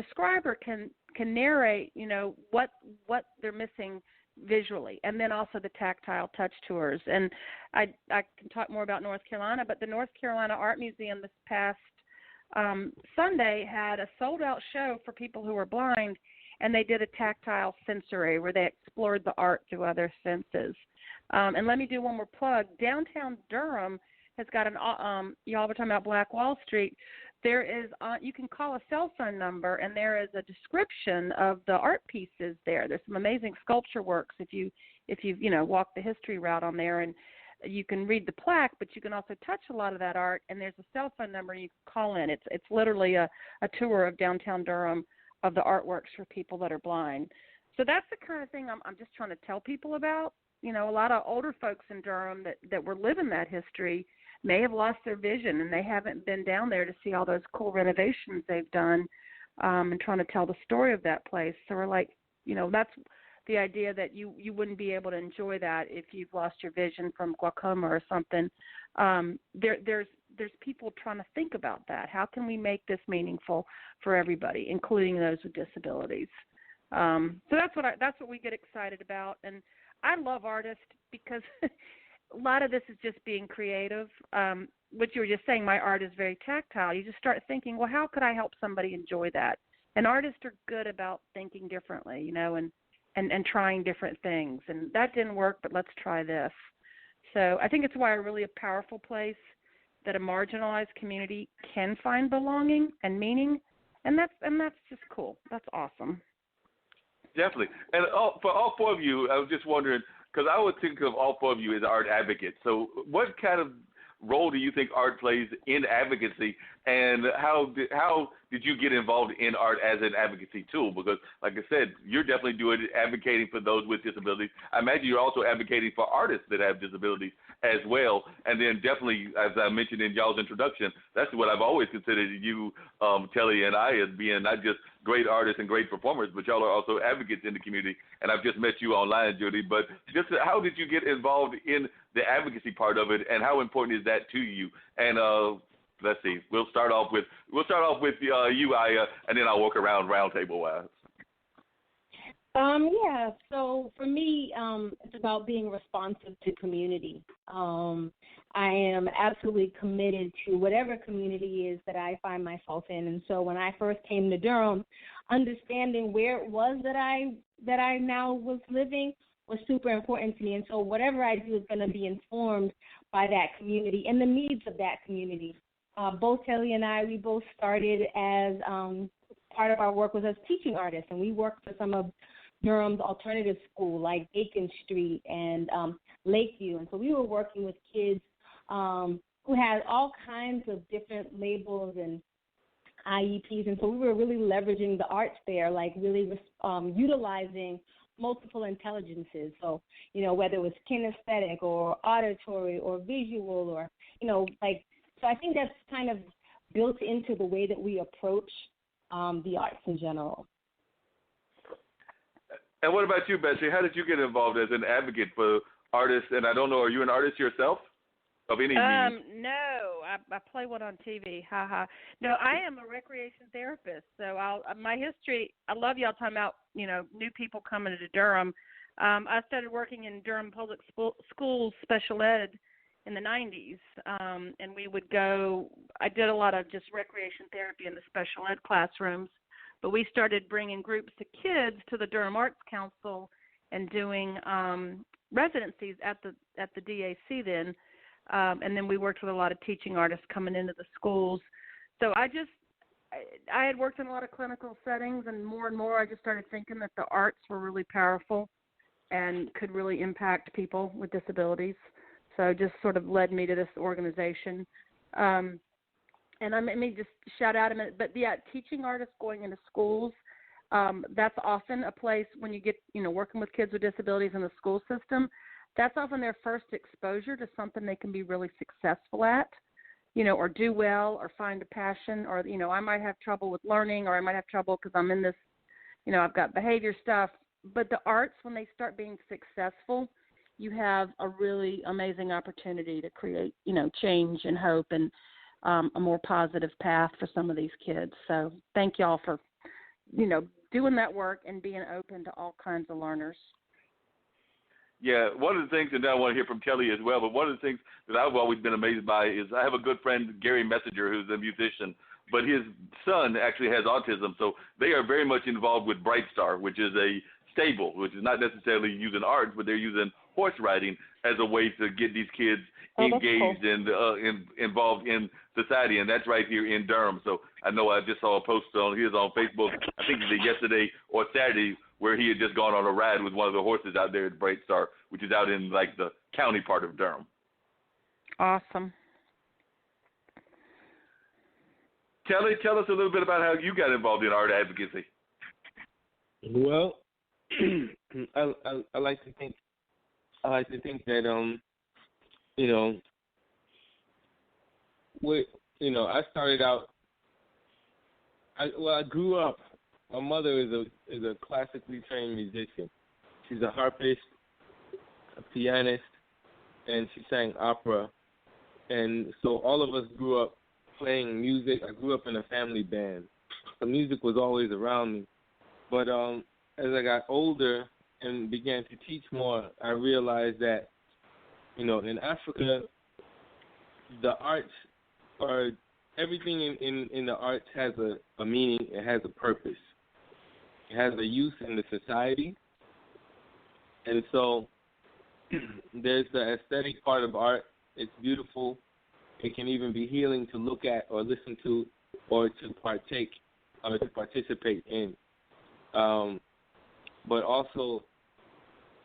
describer can narrate, what they're missing visually, and then also the tactile touch tours. And I can talk more about North Carolina, but the North Carolina Art Museum this past Sunday had a sold-out show for people who were blind, and they did a tactile sensory where they explored the art through other senses. And let me do one more plug. Downtown Durham has got y'all were talking about Black Wall Street. There is, you can call a cell phone number, and there is a description of the art pieces there. There's some amazing sculpture works if you've walk the history route on there, and you can read the plaque, but you can also touch a lot of that art. And there's a cell phone number you can call in. It's literally a tour of downtown Durham of the artworks for people that are blind. So that's the kind of thing I'm just trying to tell people about. A lot of older folks in Durham that were living that history may have lost their vision, and they haven't been down there to see all those cool renovations they've done, and trying to tell the story of that place. So we're like, that's the idea that you wouldn't be able to enjoy that if you've lost your vision from glaucoma or something. There's people trying to think about that. How can we make this meaningful for everybody, including those with disabilities? So that's what we get excited about. And I love artists because a lot of this is just being creative. What you were just saying, my art is very tactile. You just start thinking, well, how could I help somebody enjoy that? And artists are good about thinking differently, and trying different things. And that didn't work, but let's try this. So I think it's why a really powerful place that a marginalized community can find belonging and meaning, and that's just cool. That's awesome. Definitely. And for all four of you, I was just wondering, because I would think of all four of you as art advocates. So what kind of role do you think art plays in advocacy, and how did you get involved in art as an advocacy tool? Because, like I said, you're definitely advocating for those with disabilities. I imagine you're also advocating for artists that have disabilities as well. And then definitely, as I mentioned in y'all's introduction, that's what I've always considered you, Teli and Aya, as being not just great artists and great performers, but y'all are also advocates in the community. And I've just met you online, Judy. But just how did you get involved in the advocacy part of it, and how important is that to you? And let's see, we'll start off with you, Aya, and then I'll work around roundtable wise. Yeah, so for me, it's about being responsive to community. I am absolutely committed to whatever community is that I find myself in. And so when I first came to Durham, understanding where it was that I now was living was super important to me. And so whatever I do is going to be informed by that community and the needs of that community. Both Teli and I, we both started as part of our work was as teaching artists, and we worked for some of Durham's alternative school like Bacon Street and Lakeview. And so we were working with kids who had all kinds of different labels and IEPs. And so we were really leveraging the arts there, like really utilizing multiple intelligences. So, whether it was kinesthetic or auditory or visual or, so I think that's kind of built into the way that we approach the arts in general. And what about you, Betsy? How did you get involved as an advocate for artists? And I don't know, are you an artist yourself of any means? No, I play one on TV. Ha ha. No, I am a recreation therapist. So my history. I love y'all talking about new people coming to Durham. I started working in Durham Public Schools special ed in the 90s, and we would go. I did a lot of just recreation therapy in the special ed classrooms. But we started bringing groups of kids to the Durham Arts Council and doing residencies at the DAC then, and then we worked with a lot of teaching artists coming into the schools. So I had worked in a lot of clinical settings, and more I just started thinking that the arts were really powerful and could really impact people with disabilities. So it just sort of led me to this organization. And let me just shout out a minute, but yeah, teaching artists going into schools, that's often a place when you get, working with kids with disabilities in the school system, that's often their first exposure to something they can be really successful at, or do well or find a passion, or, I might have trouble with learning, or I might have trouble because I'm in this, I've got behavior stuff. But the arts, when they start being successful, you have a really amazing opportunity to create, change and hope and a more positive path for some of these kids. So thank y'all for doing that work and being open to all kinds of learners. Yeah, one of the things, and I want to hear from Teli as well, but one of the things that I've always been amazed by is I have a good friend, Gary Messenger, who's a musician, but his son actually has autism, so they are very much involved with Bright Star, which is a stable, which is not necessarily using arts, but they're using horse riding as a way to get these kids engaged cool. and involved in society, and that's right here in Durham. So I know I just saw a post on Facebook, I think it was yesterday or Saturday, where he had just gone on a ride with one of the horses out there at Bright Star, which is out in like the county part of Durham. Awesome. Tell us a little bit about how you got involved in art advocacy. Well, I like to think that I started out. I grew up. My mother is a classically trained musician. She's a harpist, a pianist, and she sang opera. And so all of us grew up playing music. I grew up in a family band. So music was always around me. But as I got older and began to teach more, I realized that, in Africa, the arts are, everything in the arts has a meaning, it has a purpose. It has a use in the society. And so there's the aesthetic part of art. It's beautiful. It can even be healing to look at or listen to or to partake or to participate in. But also,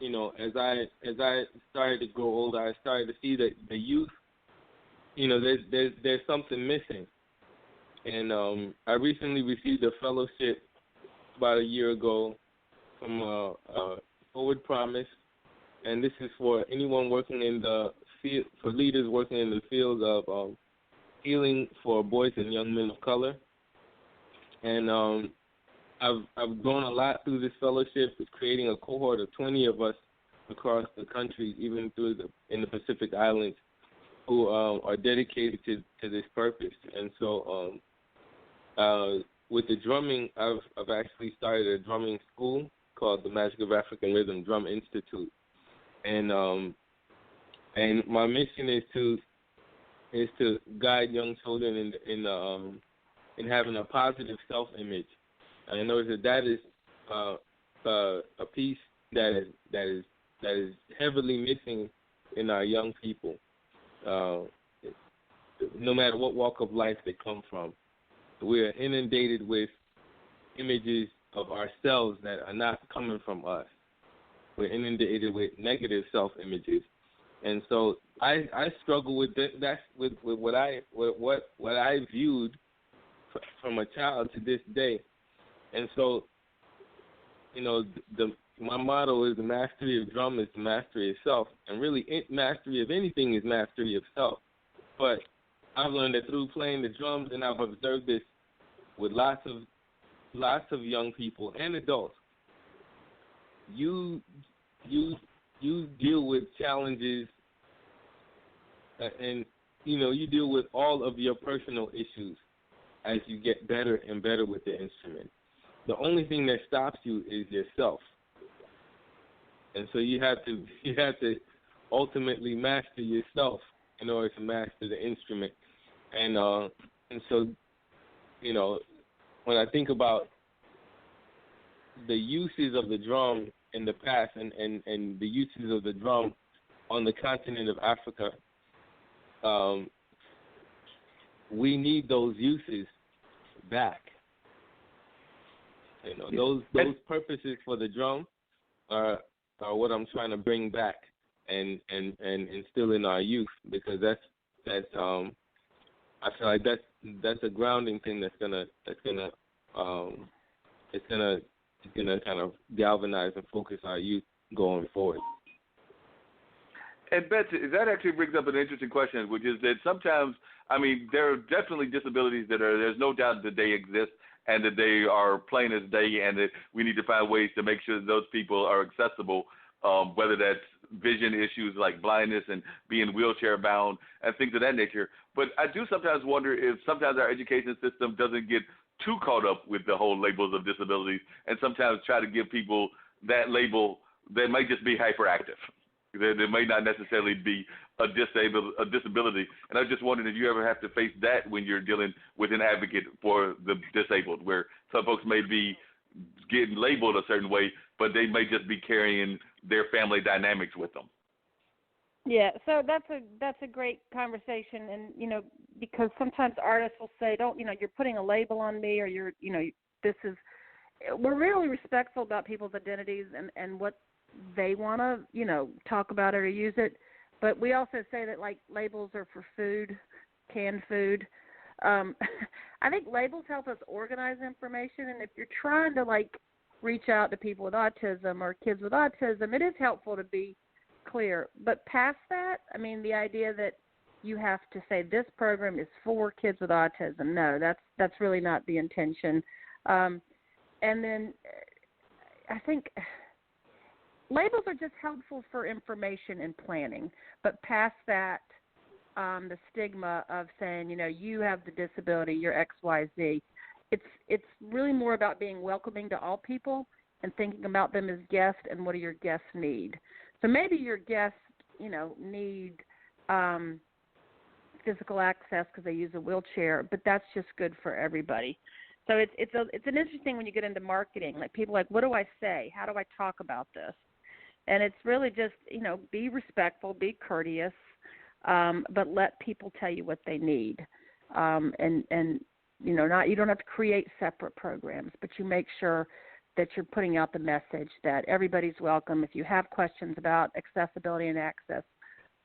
as I started to grow older, I started to see that the youth, there's something missing. And I recently received a fellowship about a year ago from Forward Promise, and this is for anyone working in the field, for leaders working in the field of healing for boys and young men of color. And I've grown a lot through this fellowship, with creating a cohort of 20 of us across the country, even in the Pacific Islands, who are dedicated to this purpose. And so with the drumming, I've actually started a drumming school called the Magic of African Rhythm Drum Institute. And my mission is to guide young children in having a positive self-image. And I know that is a piece that is heavily missing in our young people, no matter what walk of life they come from. We are inundated with images of ourselves that are not coming from us. We're inundated with negative self-images, and so I struggle with that. That's with what I viewed from a child to this day. And so, my motto is the mastery of drum is the mastery of self, and really mastery of anything is mastery of self. But I've learned that through playing the drums, and I've observed this with lots of young people and adults. You deal with challenges, and you deal with all of your personal issues as you get better and better with the instrument. The only thing that stops you is yourself, and so you have to ultimately master yourself in order to master the instrument. And so, when I think about the uses of the drum in the past and the uses of the drum on the continent of Africa, we need those uses back. Those purposes for the drum are what I'm trying to bring back and instill in our youth, because that's I feel like that's a grounding thing that's gonna kind of galvanize and focus our youth going forward. And Betsy, that actually brings up an interesting question, which is that sometimes, there are definitely disabilities there's no doubt that they exist and that they are plain as day, and that we need to find ways to make sure that those people are accessible, whether that's vision issues like blindness and being wheelchair bound and things of that nature. But I do sometimes wonder if sometimes our education system doesn't get too caught up with the whole labels of disabilities, and sometimes try to give people that label that may just be hyperactive. There may not necessarily be a disability. And I was just wondering if you ever have to face that when you're dealing with an advocate for the disabled, where some folks may be getting labeled a certain way, but they may just be carrying their family dynamics with them. Yeah, so that's a great conversation, and because sometimes artists will say, "Don't you're putting a label on me," or this is. We're really respectful about people's identities and what they want to talk about it or use it, but we also say that like labels are for food, canned food. I think labels help us organize information, and if you're trying to like reach out to people with autism or kids with autism, it is helpful to be clear. But past that, I mean, the idea that you have to say this program is for kids with autism, no, that's really not the intention. And then I think labels are just helpful for information and planning. But past that, the stigma of saying, you have the disability, you're X, Y, Z, it's really more about being welcoming to all people and thinking about them as guests and what do your guests need. So maybe your guests, need physical access because they use a wheelchair, but that's just good for everybody. So it's an interesting when you get into marketing. Like people are like, what do I say? How do I talk about this? And it's really just, be respectful, be courteous, but let people tell you what they need. And you don't have to create separate programs, but you make sure that you're putting out the message that everybody's welcome. If you have questions about accessibility and access,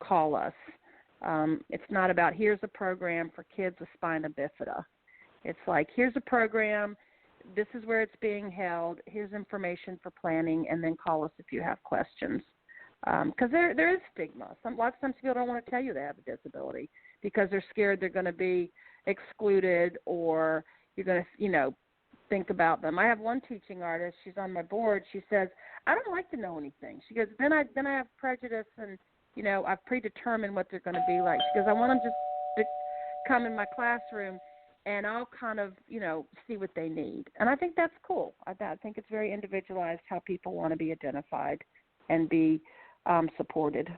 call us. It's not about here's a program for kids with spina bifida. It's like here's a program, this is where it's being held, here's information for planning, and then call us if you have questions. Because there is stigma. Lots of times people don't want to tell you they have a disability because they're scared they're going to be excluded or you're going to, think about them. I have one teaching artist, she's on my board, she says, I don't like to know anything. She goes, then I have prejudice and, I've predetermined what they're going to be like. She goes, I want them just to come in my classroom and I'll kind of, see what they need. And I think that's cool. I think it's very individualized how people want to be identified and be supported.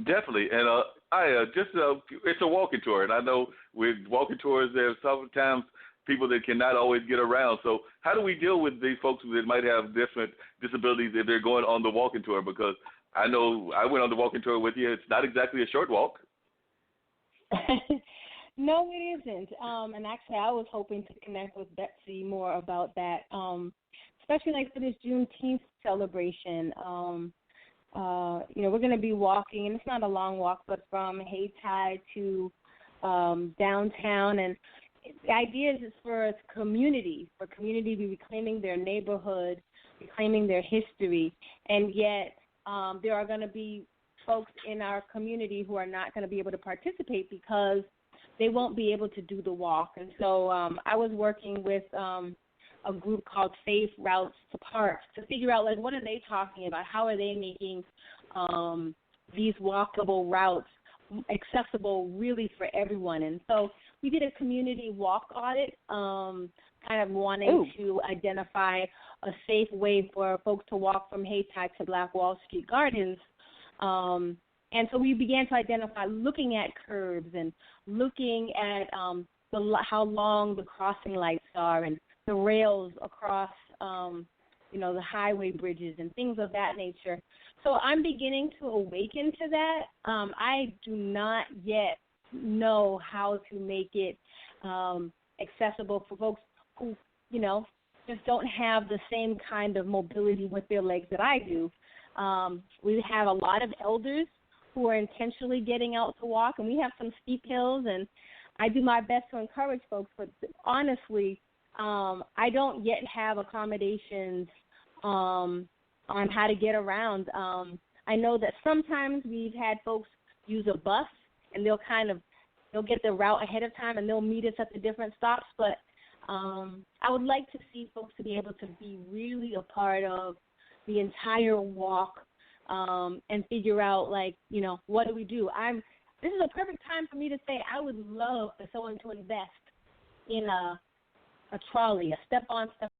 Definitely. And it's a walking tour. And I know with walking tours, there's sometimes people that cannot always get around. So how do we deal with these folks that might have different disabilities if they're going on the walking tour? Because I know I went on the walking tour with you. It's not exactly a short walk. No, it isn't. And actually, I was hoping to connect with Betsy more about that, especially like for this Juneteenth celebration. We're going to be walking, and it's not a long walk, but from Hayti to downtown. And the idea is for community to be reclaiming their neighborhood, reclaiming their history, and yet there are going to be folks in our community who are not going to be able to participate because they won't be able to do the walk. And so I was working with a group called Safe Routes to Parks to figure out, like, what are they talking about? How are they making these walkable routes accessible really for everyone? And so we did a community walk audit, kind of wanting to identify a safe way for folks to walk from Hayti to Black Wall Street Gardens. And so we began to identify, looking at curbs and looking at how long the crossing lights are and the rails across, the highway bridges and things of that nature. So I'm beginning to awaken to that. I do not yet know how to make it accessible for folks who, just don't have the same kind of mobility with their legs that I do. We have a lot of elders who are intentionally getting out to walk, and we have some steep hills, and I do my best to encourage folks, but honestly, I don't yet have accommodations on how to get around. I know that sometimes we've had folks use a bus, and they'll get the route ahead of time, and they'll meet us at the different stops, but I would like to see folks to be able to be really a part of the entire walk and figure out, what do we do? This is a perfect time for me to say I would love for someone to invest in a trolley, a step-on, step